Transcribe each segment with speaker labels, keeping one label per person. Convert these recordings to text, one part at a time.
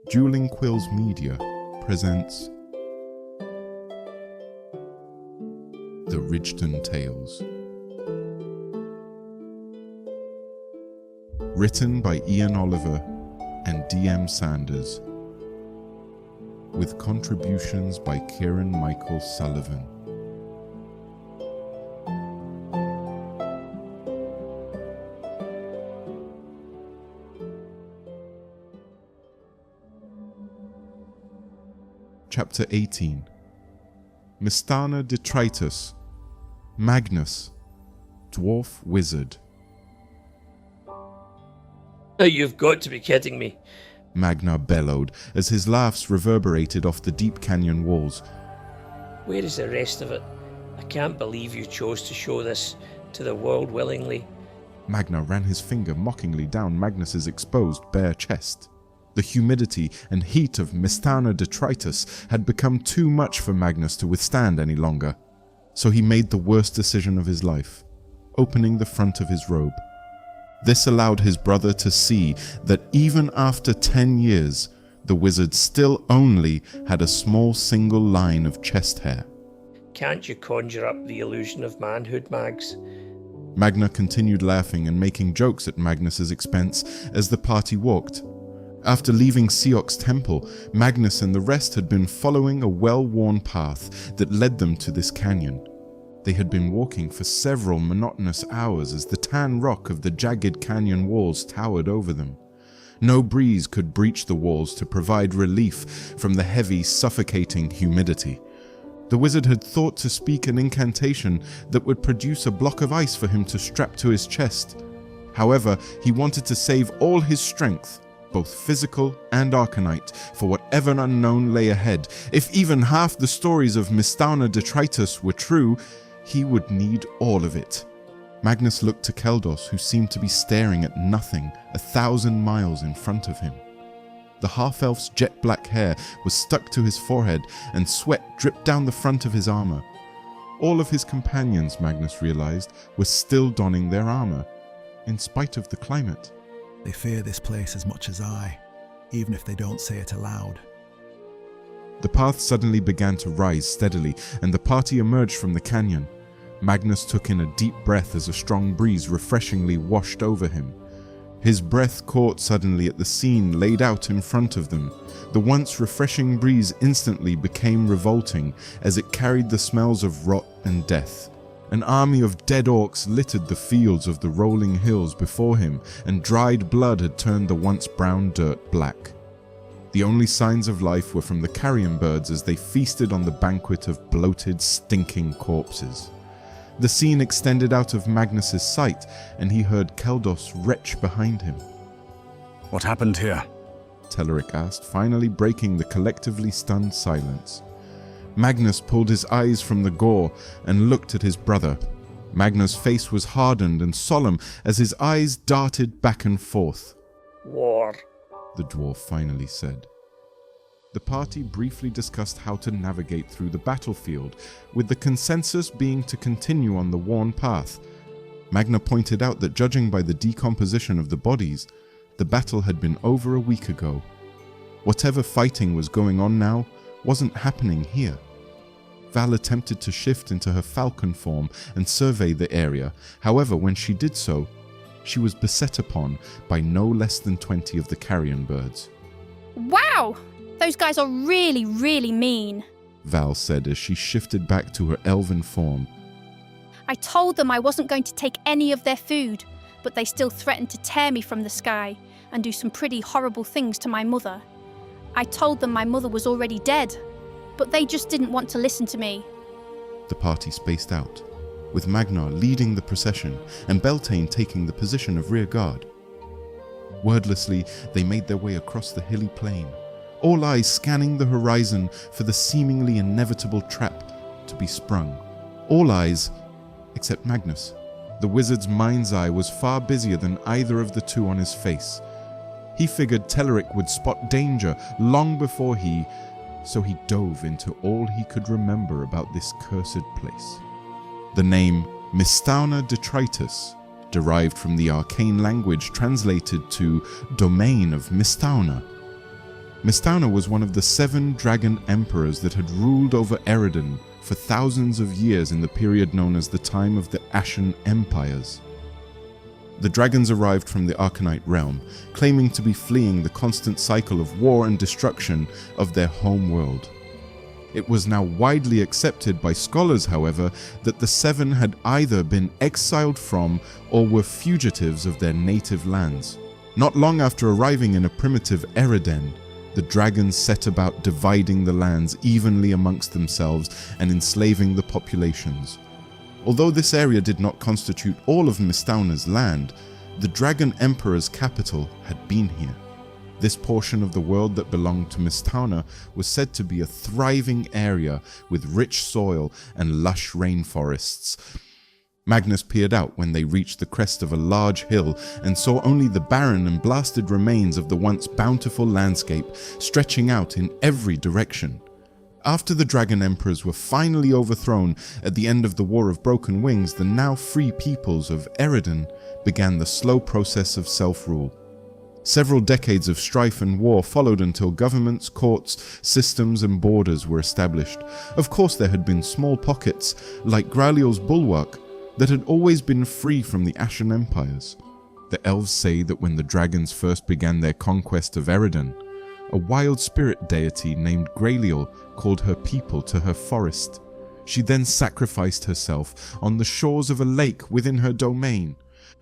Speaker 1: Dueling Quills Media presents the Ridgeton Tales. Written by Ian Oliver and D.M. Sanders, with contributions by Ciaran Michael Sullivan. Chapter 18. Mhistana Detritus, Magnus, Dwarf Wizard.
Speaker 2: You've got to be kidding me.
Speaker 1: Magna bellowed as his laughs reverberated off the deep canyon walls.
Speaker 2: Where is the rest of it? I can't believe you chose to show this to the world willingly.
Speaker 1: Magna ran his finger mockingly down Magnus's exposed bare chest. The humidity and heat of Mhistana Detritus had become too much for Magnus to withstand any longer, so he made the worst decision of his life, opening the front of his robe. This allowed his brother to see that even after 10 years, the wizard still only had a small single line of chest hair.
Speaker 2: Can't you conjure up the illusion of manhood, Mags?
Speaker 1: Magna continued laughing and making jokes at Magnus's expense as the party walked. After leaving Seok's temple, Magnus and the rest had been following a well-worn path that led them to this canyon. They had been walking for several monotonous hours as the tan rock of the jagged canyon walls towered over them. No breeze could breach the walls to provide relief from the heavy, suffocating humidity. The wizard had thought to speak an incantation that would produce a block of ice for him to strap to his chest. However, he wanted to save all his strength, both physical and arcanite, for whatever unknown lay ahead. If even half the stories of Mhistana Detritus were true, he would need all of it. Magnus looked to Keldos, who seemed to be staring at nothing 1,000 miles in front of him. The half-elf's jet-black hair was stuck to his forehead, and sweat dripped down the front of his armor. All of his companions, Magnus realized, were still donning their armor, in spite of the climate.
Speaker 3: They fear this place as much as I, even if they don't say it aloud.
Speaker 1: The path suddenly began to rise steadily, and the party emerged from the canyon. Magnus took in a deep breath as a strong breeze refreshingly washed over him. His breath caught suddenly at the scene laid out in front of them. The once refreshing breeze instantly became revolting as it carried the smells of rot and death. An army of dead orcs littered the fields of the rolling hills before him, and dried blood had turned the once brown dirt black. The only signs of life were from the carrion birds as they feasted on the banquet of bloated, stinking corpses. The scene extended out of Magnus's sight, and he heard Keldos retch behind him.
Speaker 4: What happened here?
Speaker 1: Telerik asked, finally breaking the collectively stunned silence. Magnus pulled his eyes from the gore and looked at his brother. Magnus' face was hardened and solemn as his eyes darted back and forth.
Speaker 2: War,
Speaker 1: the dwarf finally said. The party briefly discussed how to navigate through the battlefield, with the consensus being to continue on the worn path. Magna pointed out that judging by the decomposition of the bodies, the battle had been over a week ago. Whatever fighting was going on now wasn't happening here. Val attempted to shift into her falcon form and survey the area. However, when she did so, she was beset upon by no less than 20 of the carrion birds.
Speaker 5: Wow! Those guys are really, really mean,
Speaker 1: Val said as she shifted back to her elven form.
Speaker 5: I told them I wasn't going to take any of their food, but they still threatened to tear me from the sky and do some pretty horrible things to my mother. I told them my mother was already dead, but they just didn't want to listen to me.
Speaker 1: The party spaced out, with Magna leading the procession and Beltayne taking the position of rear guard. Wordlessly, they made their way across the hilly plain, all eyes scanning the horizon for the seemingly inevitable trap to be sprung. All eyes except Magnus. The wizard's mind's eye was far busier than either of the two on his face. He figured Telerik would spot danger long before so he dove into all he could remember about this cursed place. The name Mhistana Detritus, derived from the arcane language translated to Domain of Mhistana. Mhistana was one of the 7 dragon emperors that had ruled over Eridan for thousands of years in the period known as the time of the Ashen Empires. The dragons arrived from the Arcanite realm, claiming to be fleeing the constant cycle of war and destruction of their home world. It was now widely accepted by scholars, however, that the 7 had either been exiled from or were fugitives of their native lands. Not long after arriving in a primitive Eridan, the dragons set about dividing the lands evenly amongst themselves and enslaving the populations. Although this area did not constitute all of Mhistana's land, the Dragon Emperor's capital had been here. This portion of the world that belonged to Mhistana was said to be a thriving area with rich soil and lush rainforests. Magnus peered out when they reached the crest of a large hill and saw only the barren and blasted remains of the once bountiful landscape stretching out in every direction. After the Dragon Emperors were finally overthrown at the end of the War of Broken Wings, the now free peoples of Eridan began the slow process of self-rule. Several decades of strife and war followed until governments, courts, systems and borders were established. Of course there had been small pockets, like Graliel's bulwark, that had always been free from the Ashen Empires. The elves say that when the dragons first began their conquest of Eridan, a wild spirit deity named Graliel called her people to her forest. She then sacrificed herself on the shores of a lake within her domain.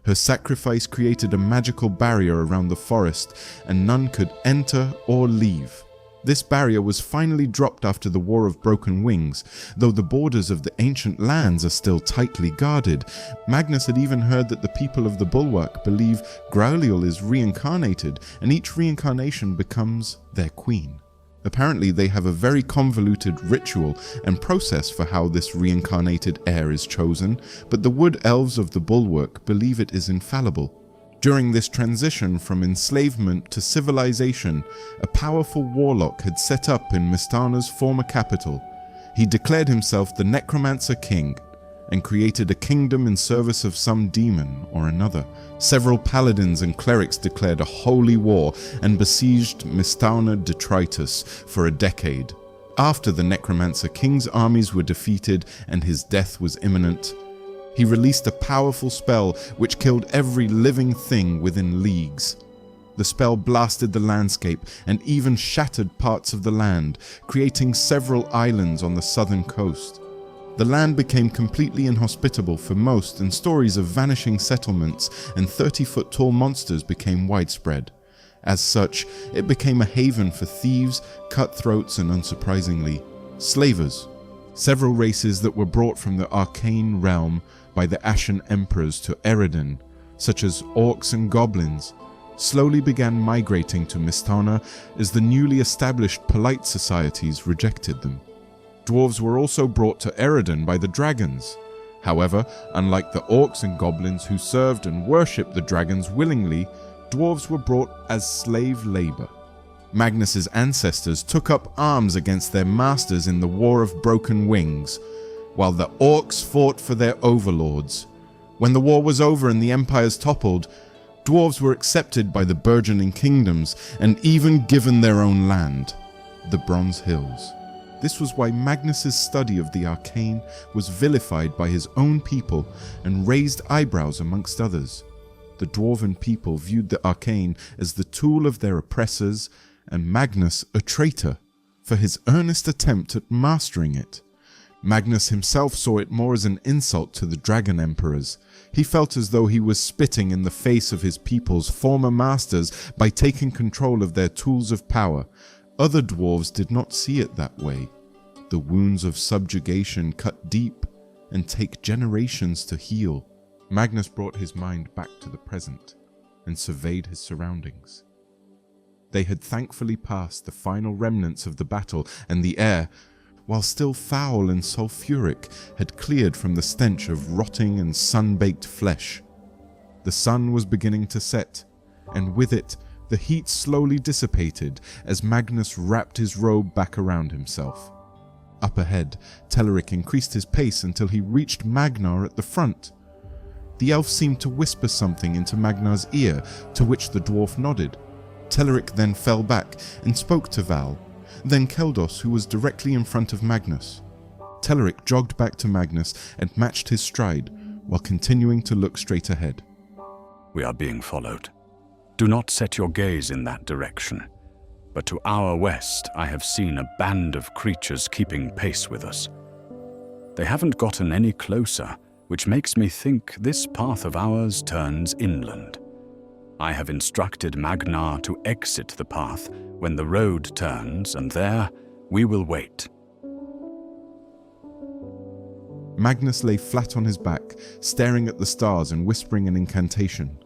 Speaker 1: Her sacrifice created a magical barrier around the forest, and none could enter or leave. This barrier was finally dropped after the War of Broken Wings, though the borders of the ancient lands are still tightly guarded. Magnus had even heard that the people of the Bulwark believe Graliel is reincarnated, and each reincarnation becomes their queen. Apparently they have a very convoluted ritual and process for how this reincarnated heir is chosen, but the wood elves of the Bulwark believe it is infallible. During this transition from enslavement to civilization, a powerful warlock had set up in Mhistana's former capital. He declared himself the Necromancer King and created a kingdom in service of some demon or another. Several paladins and clerics declared a holy war and besieged Mhistana Detritus for a decade. After the Necromancer King's armies were defeated and his death was imminent, he released a powerful spell which killed every living thing within leagues. The spell blasted the landscape and even shattered parts of the land, creating several islands on the southern coast. The land became completely inhospitable for most, and stories of vanishing settlements and 30-foot-tall monsters became widespread. As such, it became a haven for thieves, cutthroats, and unsurprisingly, slavers. Several races that were brought from the arcane realm by the Ashen Emperors to Eridan, such as orcs and goblins, slowly began migrating to Mhistana as the newly established polite societies rejected them. Dwarves were also brought to Eridan by the dragons. However, unlike the orcs and goblins who served and worshipped the dragons willingly, dwarves were brought as slave labor. Magnus's ancestors took up arms against their masters in the War of Broken Wings, while the orcs fought for their overlords. When the war was over and the empires toppled, dwarves were accepted by the burgeoning kingdoms and even given their own land, the Bronze Hills. This was why Magnus's study of the arcane was vilified by his own people and raised eyebrows amongst others. The dwarven people viewed the arcane as the tool of their oppressors, and Magnus a traitor for his earnest attempt at mastering it. Magnus himself saw it more as an insult to the Dragon Emperors. He felt as though he was spitting in the face of his people's former masters by taking control of their tools of power. Other dwarves did not see it that way. The wounds of subjugation cut deep and take generations to heal. Magnus brought his mind back to the present and surveyed his surroundings. They had thankfully passed the final remnants of the battle, and the air, while still foul and sulfuric, had cleared from the stench of rotting and sun-baked flesh. The sun was beginning to set, and with it, the heat slowly dissipated as Magnus wrapped his robe back around himself. Up ahead, Teleric increased his pace until he reached Magnar at the front. The elf seemed to whisper something into Magnar's ear, to which the dwarf nodded. Teleric then fell back and spoke to Val, then Keldos, who was directly in front of Magnus. Teleric jogged back to Magnus and matched his stride, while continuing to look straight ahead.
Speaker 4: We are being followed. Do not set your gaze in that direction. But to our west, I have seen a band of creatures keeping pace with us. They haven't gotten any closer, which makes me think this path of ours turns inland. I have instructed Magnar to exit the path when the road turns, and there we will wait.
Speaker 1: Magnus lay flat on his back, staring at the stars and whispering an incantation.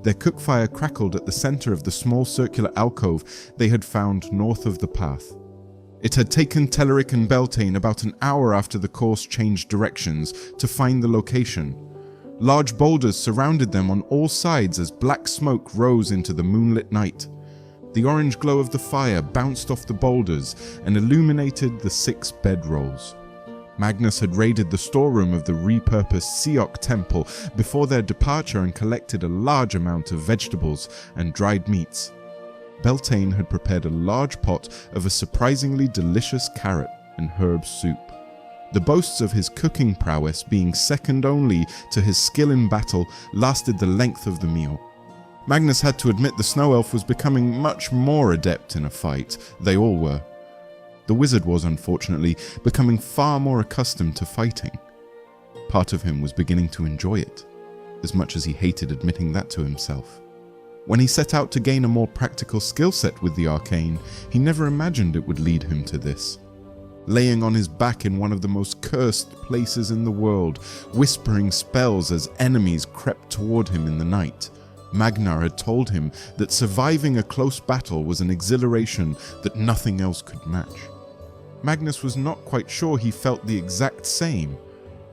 Speaker 1: Their cookfire crackled at the center of the small circular alcove they had found north of the path. It had taken Teleric and Beltayne about an hour after the course changed directions to find the location. Large boulders surrounded them on all sides as black smoke rose into the moonlit night. The orange glow of the fire bounced off the boulders and illuminated the 6 bedrolls. Magnus had raided the storeroom of the repurposed Ciaran temple before their departure and collected a large amount of vegetables and dried meats. Beltayne had prepared a large pot of a surprisingly delicious carrot and herb soup. The boasts of his cooking prowess, being second only to his skill in battle, lasted the length of the meal. Magnus had to admit the snow elf was becoming much more adept in a fight. They all were. The wizard was, unfortunately, becoming far more accustomed to fighting. Part of him was beginning to enjoy it, as much as he hated admitting that to himself. When he set out to gain a more practical skill set with the arcane, he never imagined it would lead him to this. Laying on his back in one of the most cursed places in the world, whispering spells as enemies crept toward him in the night, Magnar had told him that surviving a close battle was an exhilaration that nothing else could match. Magnus was not quite sure he felt the exact same,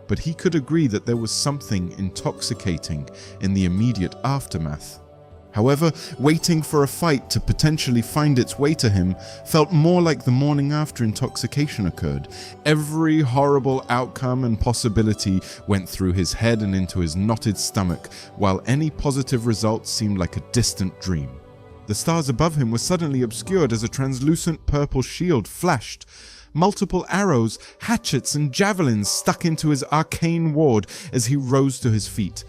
Speaker 1: but he could agree that there was something intoxicating in the immediate aftermath. However, waiting for a fight to potentially find its way to him felt more like the morning after intoxication occurred. Every horrible outcome and possibility went through his head and into his knotted stomach, while any positive results seemed like a distant dream. The stars above him were suddenly obscured as a translucent purple shield flashed. Multiple arrows, hatchets, and javelins stuck into his arcane ward as he rose to his feet.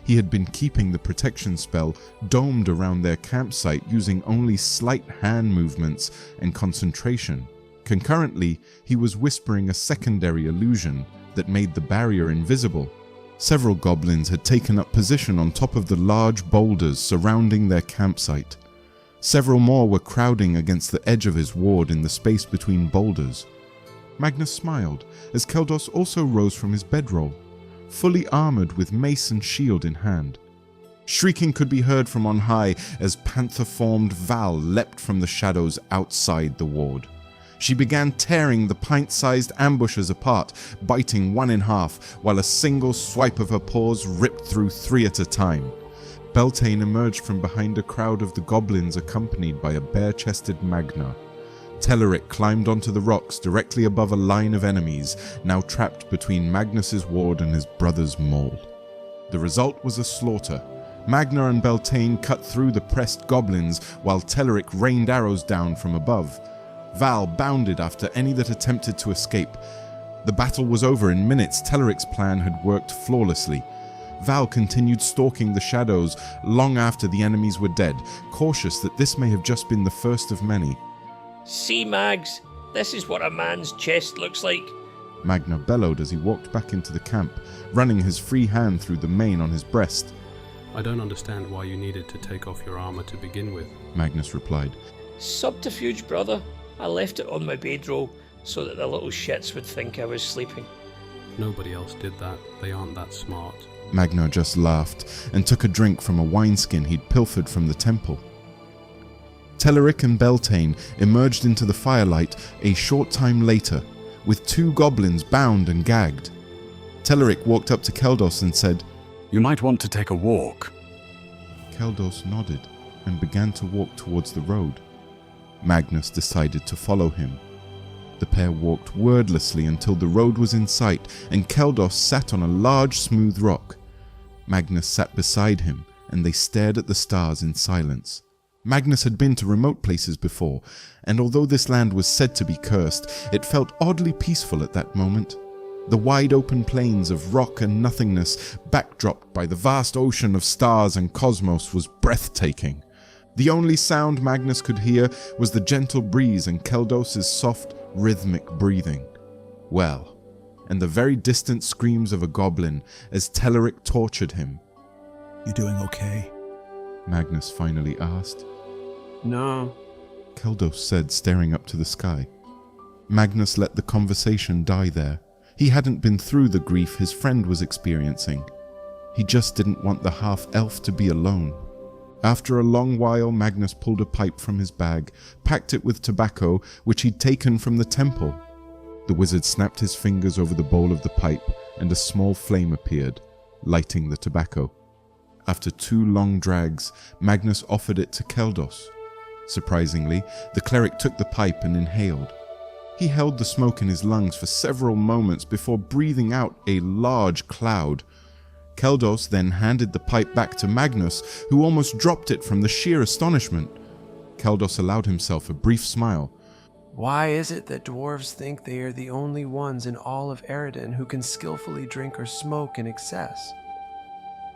Speaker 1: He had been keeping the protection spell domed around their campsite using only slight hand movements and concentration. Concurrently, he was whispering a secondary illusion that made the barrier invisible. Several goblins had taken up position on top of the large boulders surrounding their campsite. Several more were crowding against the edge of his ward in the space between boulders. Magnus smiled as Keldos also rose from his bedroll, fully armored with mace and shield in hand. Shrieking could be heard from on high as panther-formed Val leapt from the shadows outside the ward. She began tearing the pint-sized ambushes apart, biting one in half, while a single swipe of her paws ripped through 3 at a time. Beltayne emerged from behind a crowd of the goblins accompanied by a bare-chested Magnar. Teleric climbed onto the rocks directly above a line of enemies, now trapped between Magnus's ward and his brother's maul. The result was a slaughter. Magnar and Beltayne cut through the pressed goblins, while Teleric rained arrows down from above. Val bounded after any that attempted to escape. The battle was over in minutes. Teleric's plan had worked flawlessly. Val continued stalking the shadows long after the enemies were dead, cautious that this may have just been the first of many.
Speaker 2: See, Mags, this is what a man's chest looks like.
Speaker 1: Magnar bellowed as he walked back into the camp, running his free hand through the mane on his breast.
Speaker 6: I don't understand why you needed to take off your armor to begin with,
Speaker 1: Magnus replied.
Speaker 2: Subterfuge, brother. I left it on my bedroll so that the little shits would think I was sleeping.
Speaker 6: Nobody else did that. They aren't that smart.
Speaker 1: Magnar just laughed and took a drink from a wineskin he'd pilfered from the temple. Teleric and Beltayne emerged into the firelight a short time later, with 2 goblins bound and gagged. Teleric walked up to Keldos and said,
Speaker 4: You might want to take a walk.
Speaker 1: Keldos nodded and began to walk towards the road. Magnus decided to follow him. The pair walked wordlessly until the road was in sight and Keldos sat on a large smooth rock. Magnus sat beside him and they stared at the stars in silence. Magnus had been to remote places before, and although this land was said to be cursed, it felt oddly peaceful at that moment. The wide open plains of rock and nothingness, backdropped by the vast ocean of stars and cosmos, was breathtaking. The only sound Magnus could hear was the gentle breeze and Keldos's soft, rhythmic breathing. Well, and the very distant screams of a goblin as Telerik tortured him.
Speaker 3: You doing okay?
Speaker 1: Magnus finally asked.
Speaker 7: No.
Speaker 1: Keldos said, staring up to the sky. Magnus let the conversation die there. He hadn't been through the grief his friend was experiencing. He just didn't want the half-elf to be alone. After a long while, Magnus pulled a pipe from his bag, packed it with tobacco, which he'd taken from the temple. The wizard snapped his fingers over the bowl of the pipe, and a small flame appeared, lighting the tobacco. After 2 long drags, Magnus offered it to Keldos. Surprisingly, the cleric took the pipe and inhaled. He held the smoke in his lungs for several moments before breathing out a large cloud. Keldos then handed the pipe back to Magnus, who almost dropped it from the sheer astonishment. Keldos allowed himself a brief smile.
Speaker 7: Why is it that dwarves think they are the only ones in all of Eridan who can skillfully drink or smoke in excess?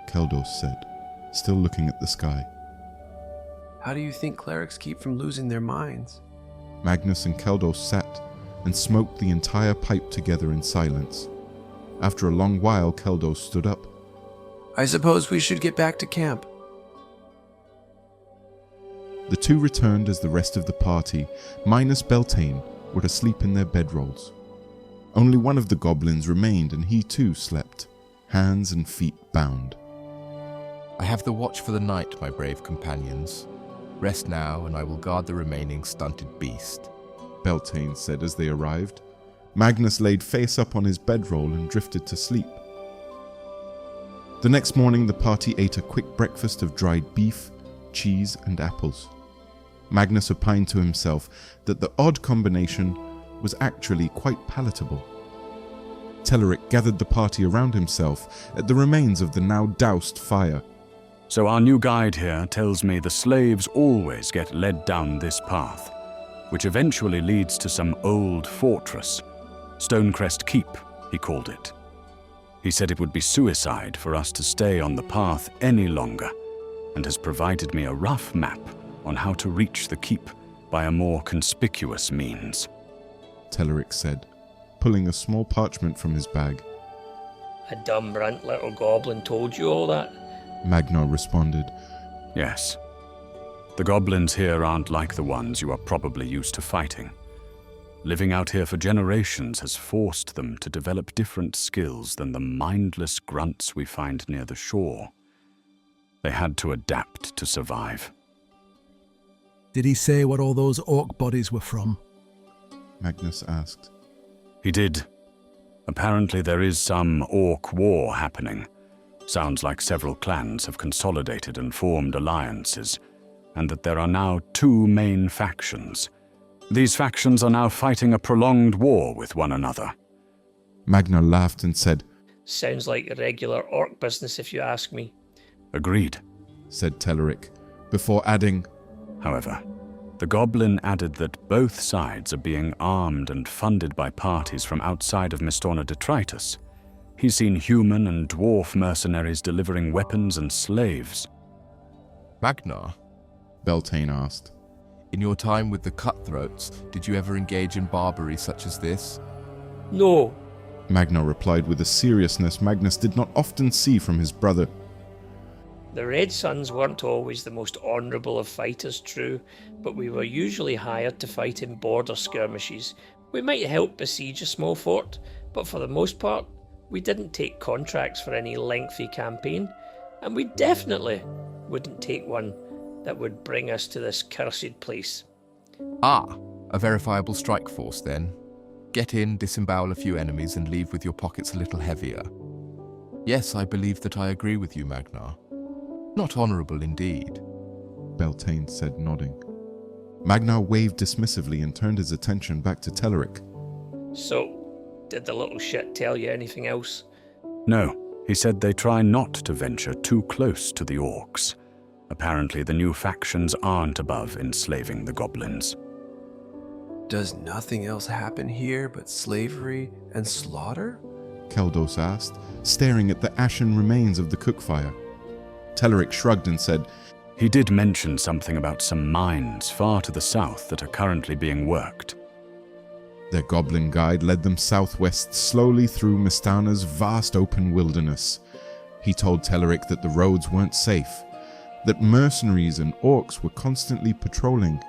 Speaker 1: Keldos said, still looking at the sky.
Speaker 7: How do you think clerics keep from losing their minds?
Speaker 1: Magnus and Keldos sat and smoked the entire pipe together in silence. After a long while, Keldos stood up.
Speaker 7: I suppose we should get back to camp.
Speaker 1: The two returned as the rest of the party, minus Beltayne, were asleep in their bedrolls. Only one of the goblins remained, and he too slept, hands and feet bound.
Speaker 8: I have the watch for the night, my brave companions. Rest now, and I will guard the remaining stunted beast,
Speaker 1: Beltayne said as they arrived. Magnus laid face up on his bedroll and drifted to sleep. The next morning, the party ate a quick breakfast of dried beef, cheese, and apples. Magnus opined to himself that the odd combination was actually quite palatable. Telerik gathered the party around himself at the remains of the now doused fire.
Speaker 4: So our new guide here tells me the slaves always get led down this path, which eventually leads to some old fortress. Stonecrest Keep, he called it. He said it would be suicide for us to stay on the path any longer, and has provided me a rough map on how to reach the keep by a more conspicuous means.
Speaker 1: Telerik said, pulling a small parchment from his bag.
Speaker 2: A dumb runt little goblin told you all that?
Speaker 1: Magnar responded.
Speaker 4: Yes. The goblins here aren't like the ones you are probably used to fighting. Living out here for generations has forced them to develop different skills than the mindless grunts we find near the shore. They had to adapt to survive.
Speaker 3: Did he say what all those orc bodies were from?
Speaker 1: Magnus asked.
Speaker 4: He did. Apparently there is some orc war happening. Sounds like several clans have consolidated and formed alliances, and that there are now 2 main factions. These factions are now fighting a prolonged war with one another.
Speaker 1: Magnar laughed and said,
Speaker 2: Sounds like regular orc business if you ask me.
Speaker 4: Agreed,
Speaker 1: said Telerik, before adding,
Speaker 4: However, the goblin added that both sides are being armed and funded by parties from outside of Mhistana Detritus. He's seen human and dwarf mercenaries delivering weapons and slaves.
Speaker 8: Magnar,
Speaker 1: Beltayne asked.
Speaker 8: in your time with the cutthroats, did you ever engage in barbary such as this?
Speaker 2: No.
Speaker 1: Magnar replied with a seriousness Magnus did not often see from his brother.
Speaker 2: The Red Suns weren't always the most honourable of fighters, true, but we were usually hired to fight in border skirmishes. We might help besiege a small fort, but for the most part, we didn't take contracts for any lengthy campaign, and we definitely wouldn't take one that would bring us to this cursed place.
Speaker 8: Ah, a verifiable strike force then. Get in, disembowel a few enemies, and leave with your pockets a little heavier. Yes, I believe that I agree with you, Magnar. Not honourable indeed,
Speaker 1: Beltayne said, nodding. Magnar waved dismissively and turned his attention back to Telerik.
Speaker 2: So, did the little shit tell you anything else?
Speaker 4: No, he said they try not to venture too close to the orcs. Apparently, the new factions aren't above enslaving the goblins.
Speaker 7: Does nothing else happen here but slavery and slaughter?
Speaker 1: Keldos asked, staring at the ashen remains of the cookfire. Telerik shrugged and said,
Speaker 4: He did mention something about some mines far to the south that are currently being worked.
Speaker 1: Their goblin guide led them southwest slowly through Mhistana's vast open wilderness. He told Telerik that the roads weren't safe, that mercenaries and orcs were constantly patrolling,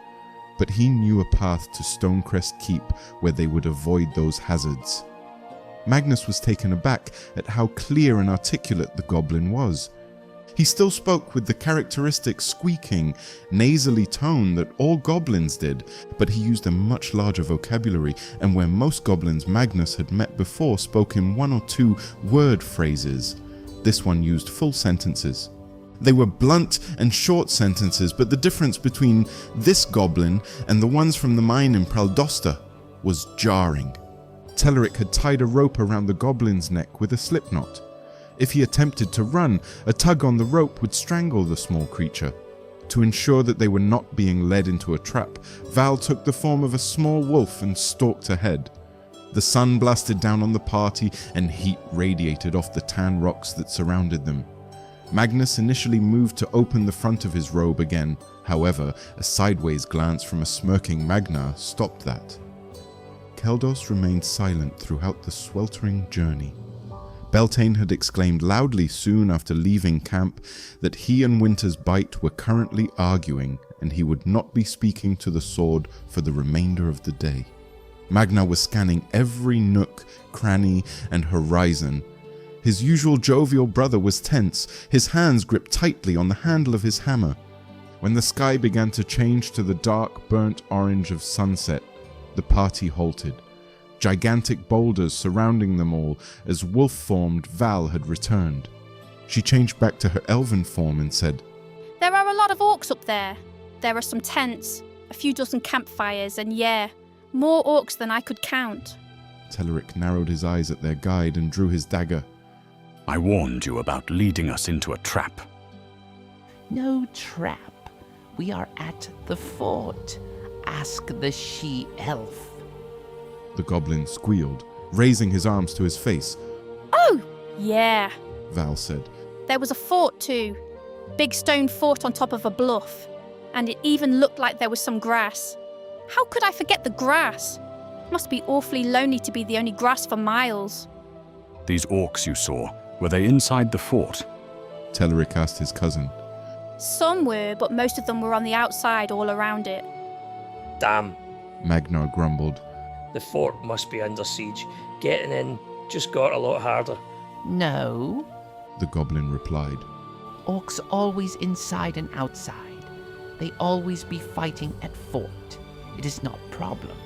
Speaker 1: but he knew a path to Stonecrest Keep where they would avoid those hazards. Magnus was taken aback at how clear and articulate the goblin was. He still spoke with the characteristic squeaking, nasally tone that all goblins did, but he used a much larger vocabulary, and where most goblins Magnus had met before spoke in 1 or 2 word phrases, this one used full sentences. They were blunt and short sentences, but the difference between this goblin and the ones from the mine in Praldosta was jarring. Telerik had tied a rope around the goblin's neck with a slipknot. If he attempted to run, a tug on the rope would strangle the small creature. To ensure that they were not being led into a trap, Val took the form of a small wolf and stalked ahead. The sun blasted down on the party and heat radiated off the tan rocks that surrounded them. Magnus initially moved to open the front of his robe again. However, a sideways glance from a smirking Magnar stopped that. Keldos remained silent throughout the sweltering journey. Beltayne had exclaimed loudly soon after leaving camp that he and Winter's Bite were currently arguing and he would not be speaking to the sword for the remainder of the day. Magnar was scanning every nook, cranny, and horizon. His usual jovial brother was tense, his hands gripped tightly on the handle of his hammer. When the sky began to change to the dark, burnt orange of sunset, the party halted. Gigantic boulders surrounding them all as wolf-formed Val had returned. She changed back to her elven form and said,
Speaker 5: There are a lot of orcs up there. There are some tents, a few dozen campfires, and yeah, more orcs than I could count.
Speaker 1: Telerik narrowed his eyes at their guide and drew his dagger.
Speaker 4: I warned you about leading us into a trap.
Speaker 9: No trap. We are at the fort. Ask the she-elf.
Speaker 1: The goblin squealed, raising his arms to his face.
Speaker 5: Oh, yeah,
Speaker 1: Val said.
Speaker 5: There was a fort too. Big stone fort on top of a bluff. And it even looked like there was some grass. How could I forget the grass? Must be awfully lonely to be the only grass for miles.
Speaker 4: These orcs you saw, were they inside the fort?
Speaker 1: Telerik asked his cousin.
Speaker 5: Some were, but most of them were on the outside all around it.
Speaker 2: Damn,
Speaker 1: Magnar grumbled.
Speaker 2: the fort must be under siege. Getting in just got a lot harder.
Speaker 9: No.
Speaker 1: The goblin replied.
Speaker 9: Orcs always inside and outside. They always be fighting at fort. It is not problem.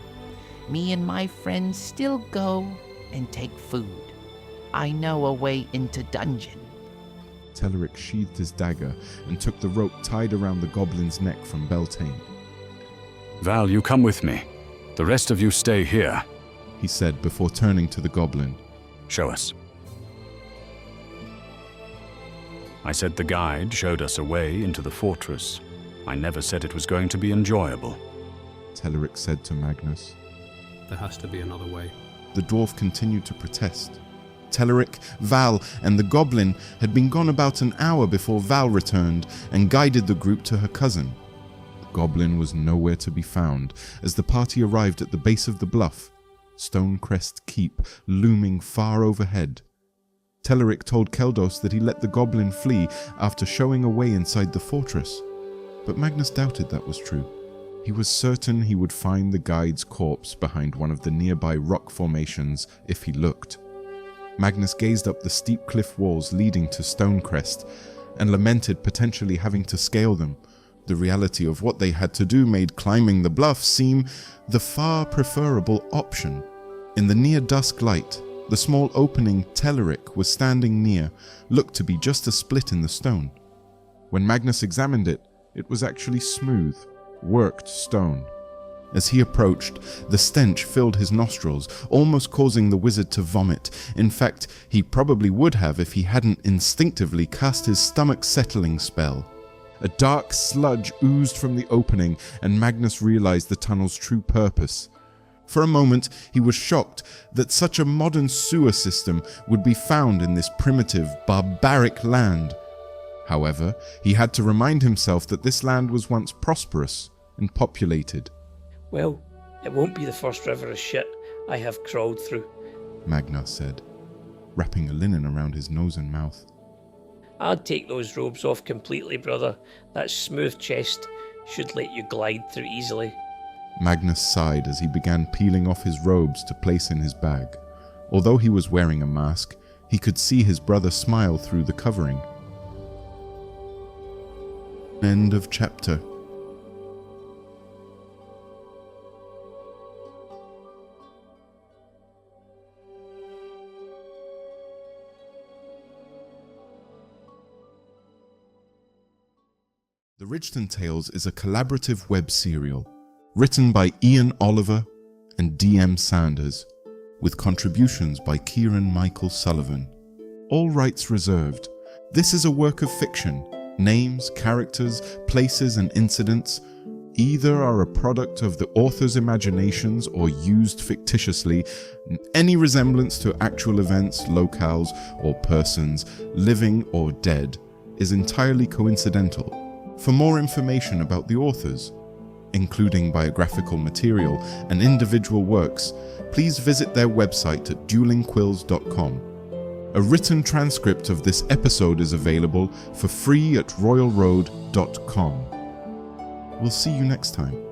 Speaker 9: Me and my friends still go and take food. I know a way into dungeon.
Speaker 1: Telerik sheathed his dagger and took the rope tied around the goblin's neck from Beltayne.
Speaker 4: Val, you come with me. The rest of you stay here,
Speaker 1: he said before turning to the goblin.
Speaker 4: Show us. I said the guide showed us a way into the fortress. I never said it was going to be enjoyable.
Speaker 1: Telerik said to Magnus.
Speaker 6: There has to be another way.
Speaker 1: The dwarf continued to protest. Telerik, Val, and the goblin had been gone about an hour before Val returned and guided the group to her cousin. The goblin was nowhere to be found as the party arrived at the base of the bluff, Stonecrest Keep looming far overhead. Telerik told Keldos that he let the goblin flee after showing a way inside the fortress, but Magnus doubted that was true. He was certain he would find the guide's corpse behind one of the nearby rock formations if he looked. Magnus gazed up the steep cliff walls leading to Stonecrest and lamented potentially having to scale them. The reality of what they had to do made climbing the bluff seem the far preferable option. In the near-dusk light, the small opening Telerik was standing near looked to be just a split in the stone. When Magnus examined it, it was actually smooth, worked stone. As he approached, the stench filled his nostrils, almost causing the wizard to vomit. In fact, he probably would have if he hadn't instinctively cast his stomach-settling spell. A dark sludge oozed from the opening, and Magnus realized the tunnel's true purpose. For a moment, he was shocked that such a modern sewer system would be found in this primitive, barbaric land. However, he had to remind himself that this land was once prosperous and populated.
Speaker 2: Well, it won't be the first river of shit I have crawled through,
Speaker 1: Magnus said, wrapping a linen around his nose and mouth.
Speaker 2: I'd take those robes off completely, brother. That smooth chest should let you glide through easily.
Speaker 1: Magnus sighed as he began peeling off his robes to place in his bag. Although he was wearing a mask, he could see his brother smile through the covering. End of chapter. The Ridgeton Tales is a collaborative web serial written by Ian Oliver and D.M. Sanders, with contributions by Ciaran Michael Sullivan. All rights reserved. This is a work of fiction. Names, characters, places, and incidents either are a product of the author's imaginations or used fictitiously. Any resemblance to actual events, locales, or persons, living or dead, is entirely coincidental. For more information about the authors, including biographical material and individual works, please visit their website at duelingquills.com. A written transcript of this episode is available for free at royalroad.com. We'll see you next time.